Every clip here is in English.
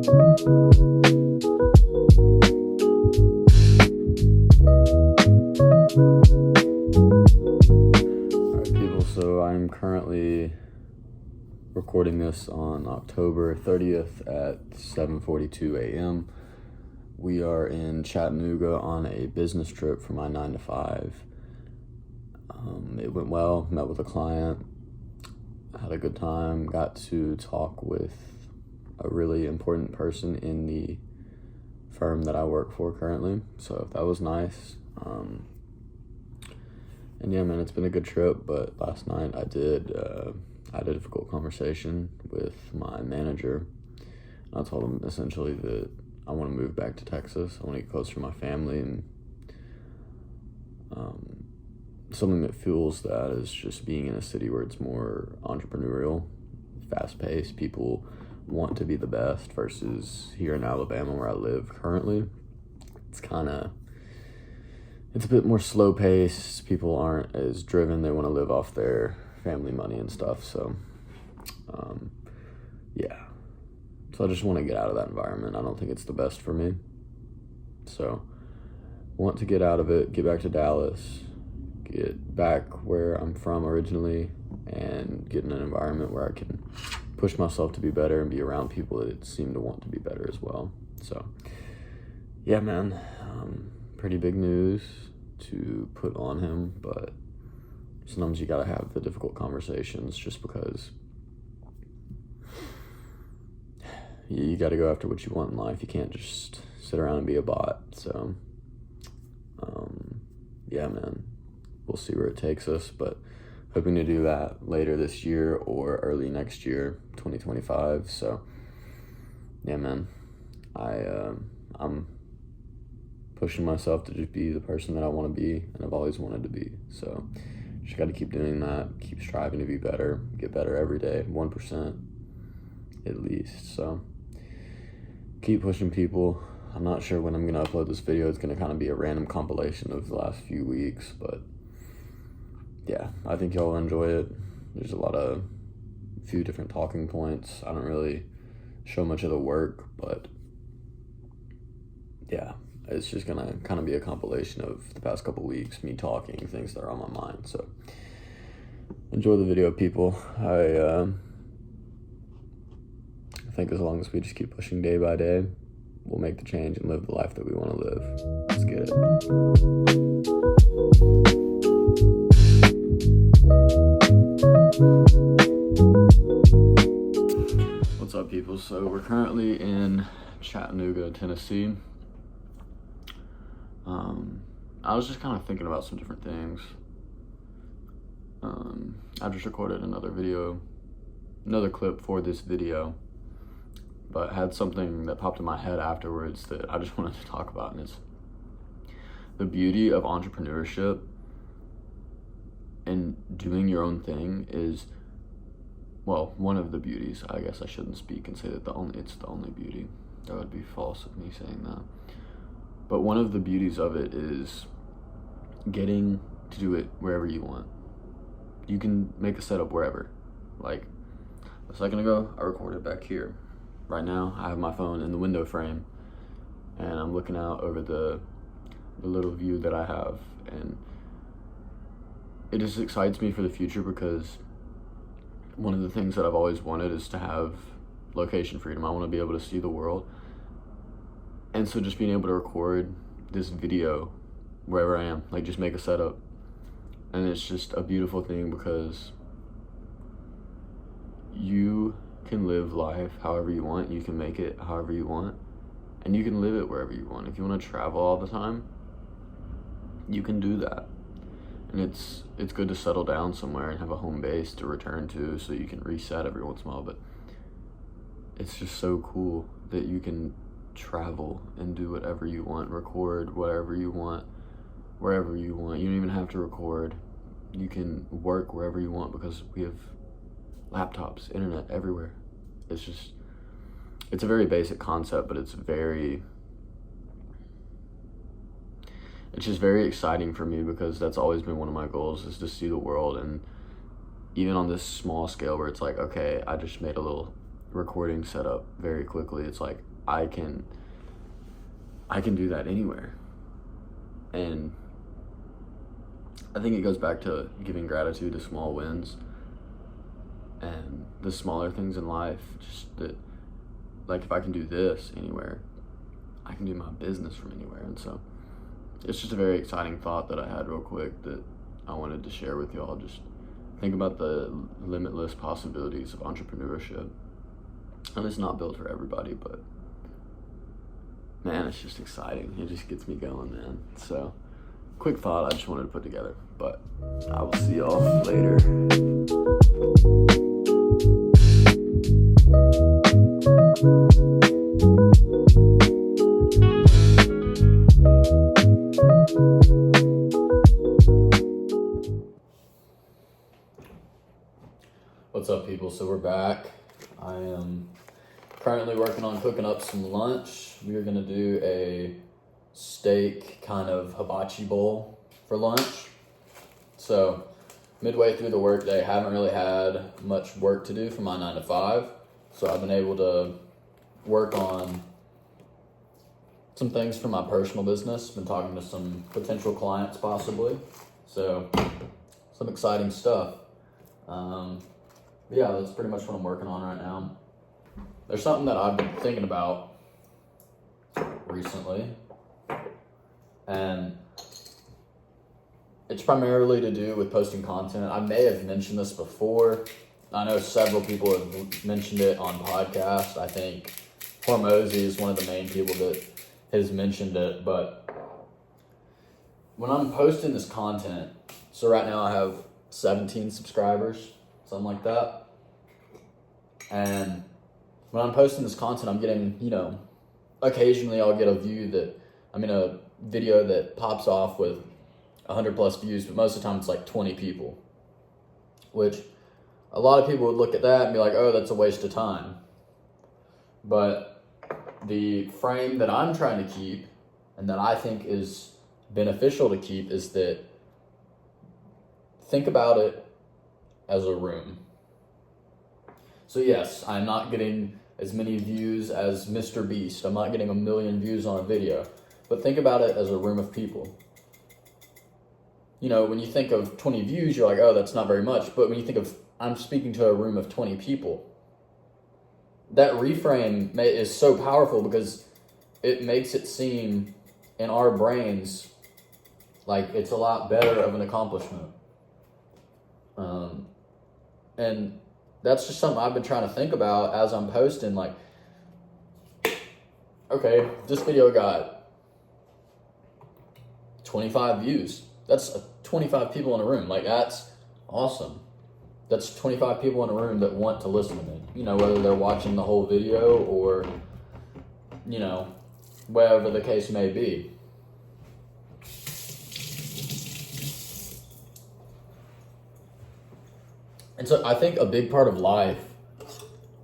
Alright people, so I'm currently recording this on October 30th at 7:42 a.m. We are in Chattanooga on a business trip for my 9 to 5. It went well, met with a client, had a good time, got to talk with a really important person in the firm that I work for currently, so that was nice. And yeah, man, it's been a good trip, but last night I had a difficult conversation with my manager. I told him essentially that I want to move back to Texas. I want to get closer to my family, and something that fuels that is just being in a city where it's more entrepreneurial, fast-paced. People want to be the best versus here in Alabama where I live currently. It's a bit more slow-paced. People aren't as driven. They want to live off their family money and stuff. So, yeah. So I just want to get out of that environment. I don't think it's the best for me. So, want to get out of it, get back to Dallas, get back where I'm from originally, and get in an environment where I can push myself to be better and be around people that seem to want to be better as well. So, yeah, man, pretty big news to put on him, but sometimes you gotta have the difficult conversations just because you gotta go after what you want in life. You can't just sit around and be a bot. So, yeah, man, we'll see where it takes us, but hoping to do that later this year or early next year, 2025. So, yeah, man, I'm pushing myself to just be the person that I want to be and I've always wanted to be. So, just got to keep doing that, keep striving to be better, get better every day, 1% at least. So, keep pushing people. I'm not sure when I'm going to upload this video. It's going to kind of be a random compilation of the last few weeks, but yeah, I think y'all will enjoy it. There's a few different talking points. I don't really show much of the work, but yeah, it's just going to kind of be a compilation of the past couple weeks, me talking, things that are on my mind. So enjoy the video, people. I think as long as we just keep pushing day by day, we'll make the change and live the life that we want to live. Let's get it. What's up, people? So we're currently in Chattanooga, Tennessee. I was just kind of thinking about some different things. I just recorded another clip for this video, but had something that popped in my head afterwards that I just wanted to talk about, and it's the beauty of entrepreneurship and doing your own thing is, well, one of the beauties. I guess I shouldn't speak and say that it's the only beauty. That would be false of me saying that. But one of the beauties of it is getting to do it wherever you want. You can make a setup wherever. Like a second ago, I recorded back here. Right now, I have my phone in the window frame, and I'm looking out over the little view that I have, and it just excites me for the future because one of the things that I've always wanted is to have location freedom. I want to be able to see the world, and so just being able to record this video wherever I am, like just make a setup, and it's just a beautiful thing because you can live life however you want, you can make it however you want, and you can live it wherever you want. If you want to travel all the time, you can do that. And it's good to settle down somewhere and have a home base to return to so you can reset every once in a while, but it's just so cool that you can travel and do whatever you want, record whatever you want, wherever you want. You don't even have to record. You can work wherever you want because we have laptops, internet everywhere. It's a very basic concept, but it's just very exciting for me because that's always been one of my goals, is to see the world. And even on this small scale where it's like, okay, I just made a little recording setup very quickly. It's like I can do that anywhere. And I think it goes back to giving gratitude to small wins and the smaller things in life. Just that, like, if I can do this anywhere, I can do my business from anywhere. And so it's just a very exciting thought that I had real quick that I wanted to share with y'all. Just think about the limitless possibilities of entrepreneurship. And it's not built for everybody, but man, it's just exciting. It just gets me going, man. So quick thought I just wanted to put together, but I will see y'all later. What's up, people? So we're back. I am currently working on cooking up some lunch. We are going to do a steak kind of hibachi bowl for lunch. So midway through the workday, haven't really had much work to do for my 9 to 5. So I've been able to work on some things for my personal business. Been talking to some potential clients possibly. So some exciting stuff. Yeah, that's pretty much what I'm working on right now. There's something that I've been thinking about recently, and it's primarily to do with posting content. I may have mentioned this before. I know several people have mentioned it on podcasts. I think Hormozy is one of the main people that has mentioned it, but when I'm posting this content, so right now I have 17 subscribers, something like that. And when I'm posting this content, I'm getting, occasionally I'll get a video that pops off with 100 plus views, but most of the time it's like 20 people, which a lot of people would look at that and be like, oh, that's a waste of time. But the frame that I'm trying to keep and that I think is beneficial to keep is that think about it as a room. So yes, I'm not getting as many views as Mr. Beast. I'm not getting 1 million views on a video. But think about it as a room of people. When you think of 20 views, you're like, oh, that's not very much. But when you think of, I'm speaking to a room of 20 people, that reframe is so powerful because it makes it seem in our brains like it's a lot better of an accomplishment. And that's just something I've been trying to think about as I'm posting. Like, okay, this video got 25 views. That's 25 people in a room. Like, that's awesome. That's 25 people in a room that want to listen to me. Whether they're watching the whole video or, whatever the case may be. And so I think a big part of life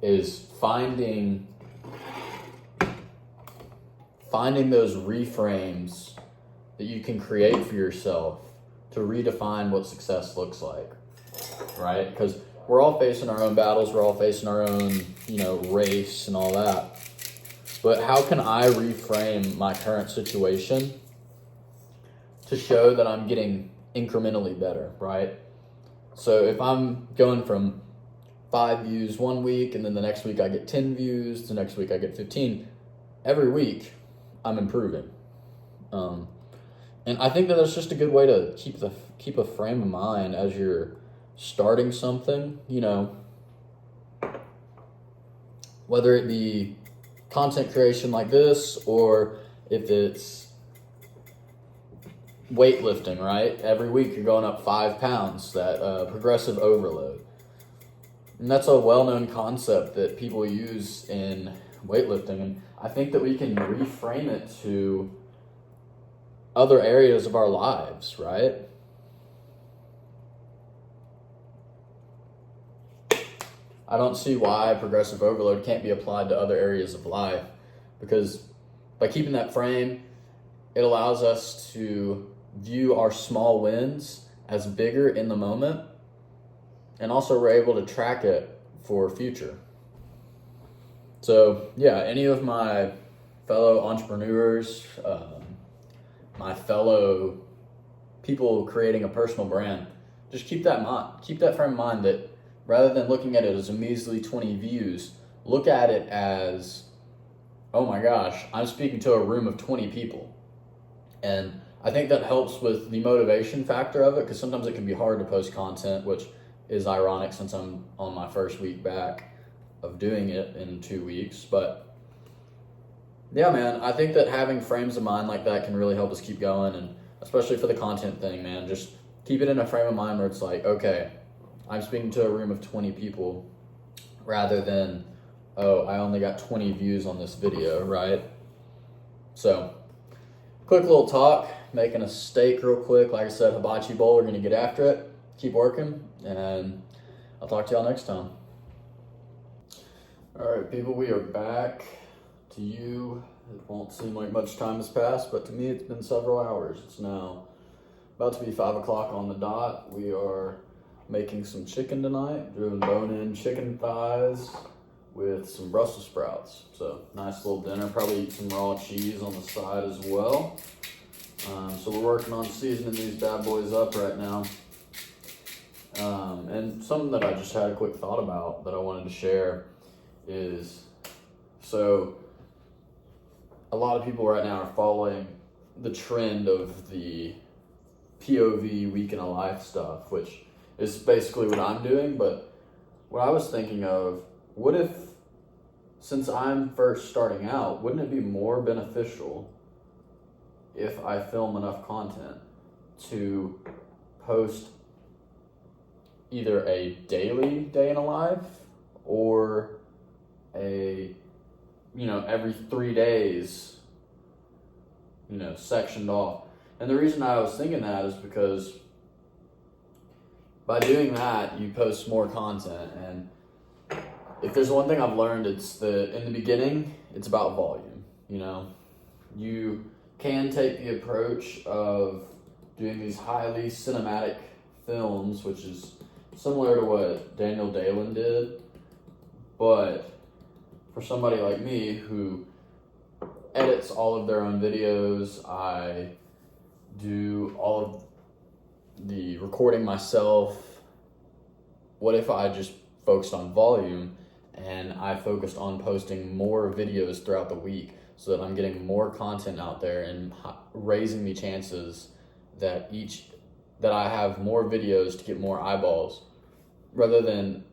is finding those reframes that you can create for yourself to redefine what success looks like, right? Because we're all facing our own battles, we're all facing our own, race and all that. But how can I reframe my current situation to show that I'm getting incrementally better, right? So if I'm going from 5 views one week and then the next week I get 10 views, the next week I get 15, every week I'm improving. And I think that that's just a good way to keep a frame of mind as you're starting something, whether it be content creation like this or if it's weightlifting, right? Every week you're going up 5 pounds, that progressive overload. And that's a well-known concept that people use in weightlifting. And I think that we can reframe it to other areas of our lives, right? I don't see why progressive overload can't be applied to other areas of life, because by keeping that frame, it allows us to view our small wins as bigger in the moment, and also we're able to track it for future. So yeah, any of my fellow entrepreneurs, my fellow people creating a personal brand, just keep that in mind. Keep that frame in mind that rather than looking at it as a measly 20 views, look at it as, oh my gosh, I'm speaking to a room of 20 people. And I think that helps with the motivation factor of it, because sometimes it can be hard to post content, which is ironic since I'm on my first week back of doing it in 2 weeks. But yeah, man, I think that having frames of mind like that can really help us keep going, and especially for the content thing, man, just keep it in a frame of mind where it's like, okay, I'm speaking to a room of 20 people rather than, oh, I only got 20 views on this video, right? So, quick little talk, making a steak real quick. Like I said, hibachi bowl, we're gonna get after it, keep working, and I'll talk to y'all next time. All right, people, we are back. To you, it won't seem like much time has passed, but to me, it's been several hours. It's now about to be 5 o'clock on the dot. We are making some chicken tonight, doing bone-in chicken thighs with some Brussels sprouts. So nice little dinner, probably eat some raw cheese on the side as well. So we're working on seasoning these bad boys up right now. And something that I just had a quick thought about that I wanted to share is, so a lot of people right now are following the trend of the POV week in a life stuff, which is basically what I'm doing. But what I was thinking of, what if, since I'm first starting out, wouldn't it be more beneficial if I film enough content to post either a daily day in a life or a, every 3 days, sectioned off? And the reason I was thinking that is because by doing that, you post more content. And if there's one thing I've learned, it's that in the beginning, it's about volume. You can take the approach of doing these highly cinematic films, which is similar to what Daniel Dalen did, but for somebody like me who edits all of their own videos, I do all of the recording myself. What if I just focused on volume and I focused on posting more videos throughout the week so that I'm getting more content out there and raising the chances that I have more videos to get more eyeballs, rather than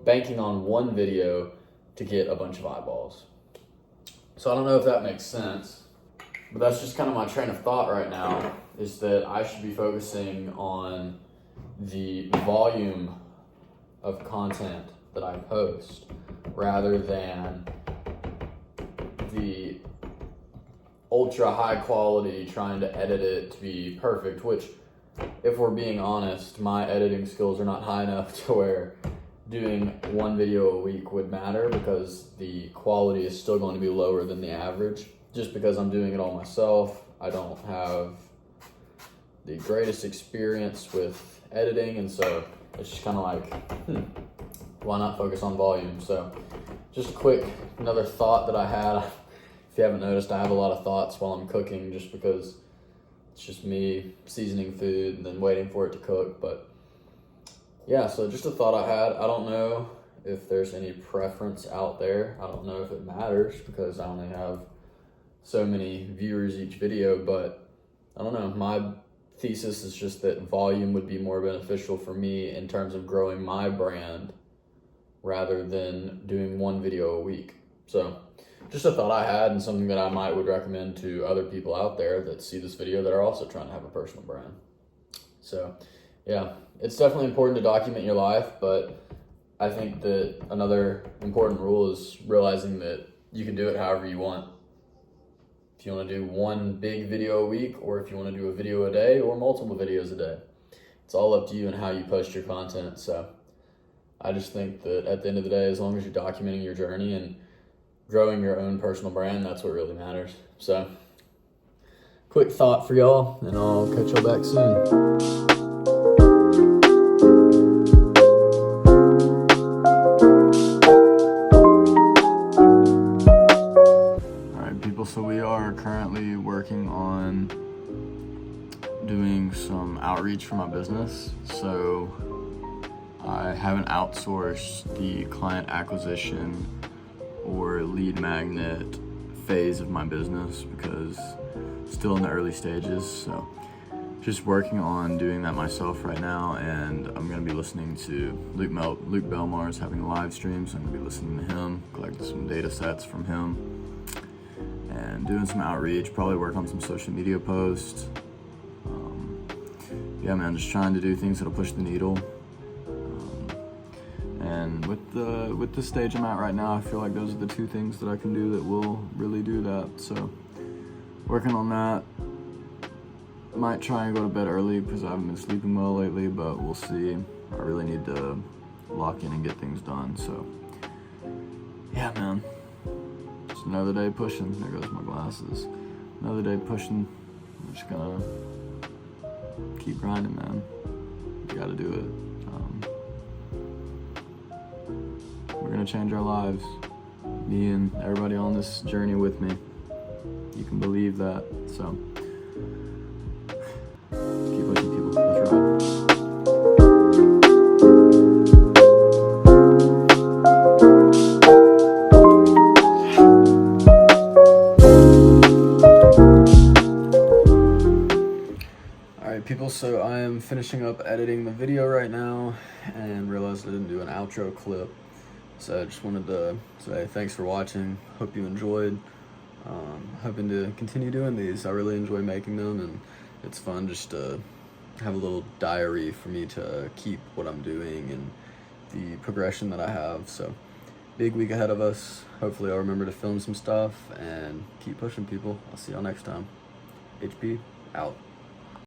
banking on one video to get a bunch of eyeballs. So I don't know if that makes sense, but that's just kind of my train of thought right now, is that I should be focusing on the volume of content that I post rather than the ultra high quality trying to edit it to be perfect, which, if we're being honest, my editing skills are not high enough to where doing one video a week would matter, because the quality is still going to be lower than the average. Just because I'm doing it all myself, I don't have the greatest experience with editing, and so it's just kind of like, why not focus on volume? So just a quick, another thought that I had. If you haven't noticed, I have a lot of thoughts while I'm cooking, just because it's just me seasoning food and then waiting for it to cook. But yeah, so just a thought I had. I don't know if there's any preference out there. I don't know if it matters, because I only have so many viewers each video, but I don't know. My thesis is just that volume would be more beneficial for me in terms of growing my brand rather than doing one video a week. So just a thought I had, and something that I would recommend to other people out there that see this video that are also trying to have a personal brand. So yeah, it's definitely important to document your life, but I think that another important rule is realizing that you can do it however you want. If you want to do one big video a week, or if you want to do a video a day, or multiple videos a day, it's all up to you and how you post your content. So I just think that at the end of the day, as long as you're documenting your journey and growing your own personal brand, that's what really matters. So quick thought for y'all, and I'll catch y'all back soon. people, so we are currently working on doing some outreach for my business. So I haven't outsourced the client acquisition or lead magnet phase of my business because it's still in the early stages. So just working on doing that myself right now, and I'm gonna be listening to Luke Belmar's having a live stream, so I'm gonna be listening to him, collecting some data sets from him, and doing some outreach, probably work on some social media posts. Yeah, man, just trying to do things that'll push the needle. And with the stage I'm at right now, I feel like those are the two things that I can do that will really do that. So working on that. Might try and go to bed early because I haven't been sleeping well lately, but we'll see. I really need to lock in and get things done. So yeah, man, just another day pushing. There goes my glasses. Another day pushing. I'm just gonna keep grinding, man. You gotta do it. We're gonna change our lives. Me and everybody on this journey with me. You can believe that. So keep pushing, people. Let's ride. Alright, people, so I am finishing up editing the video right now and realized I didn't do an outro clip. So I just wanted to say thanks for watching. Hope you enjoyed. Hoping to continue doing these. I really enjoy making them, and it's fun just to have a little diary for me to keep what I'm doing and the progression that I have. So big week ahead of us. Hopefully I'll remember to film some stuff and keep pushing, people. I'll see y'all next time. HP out.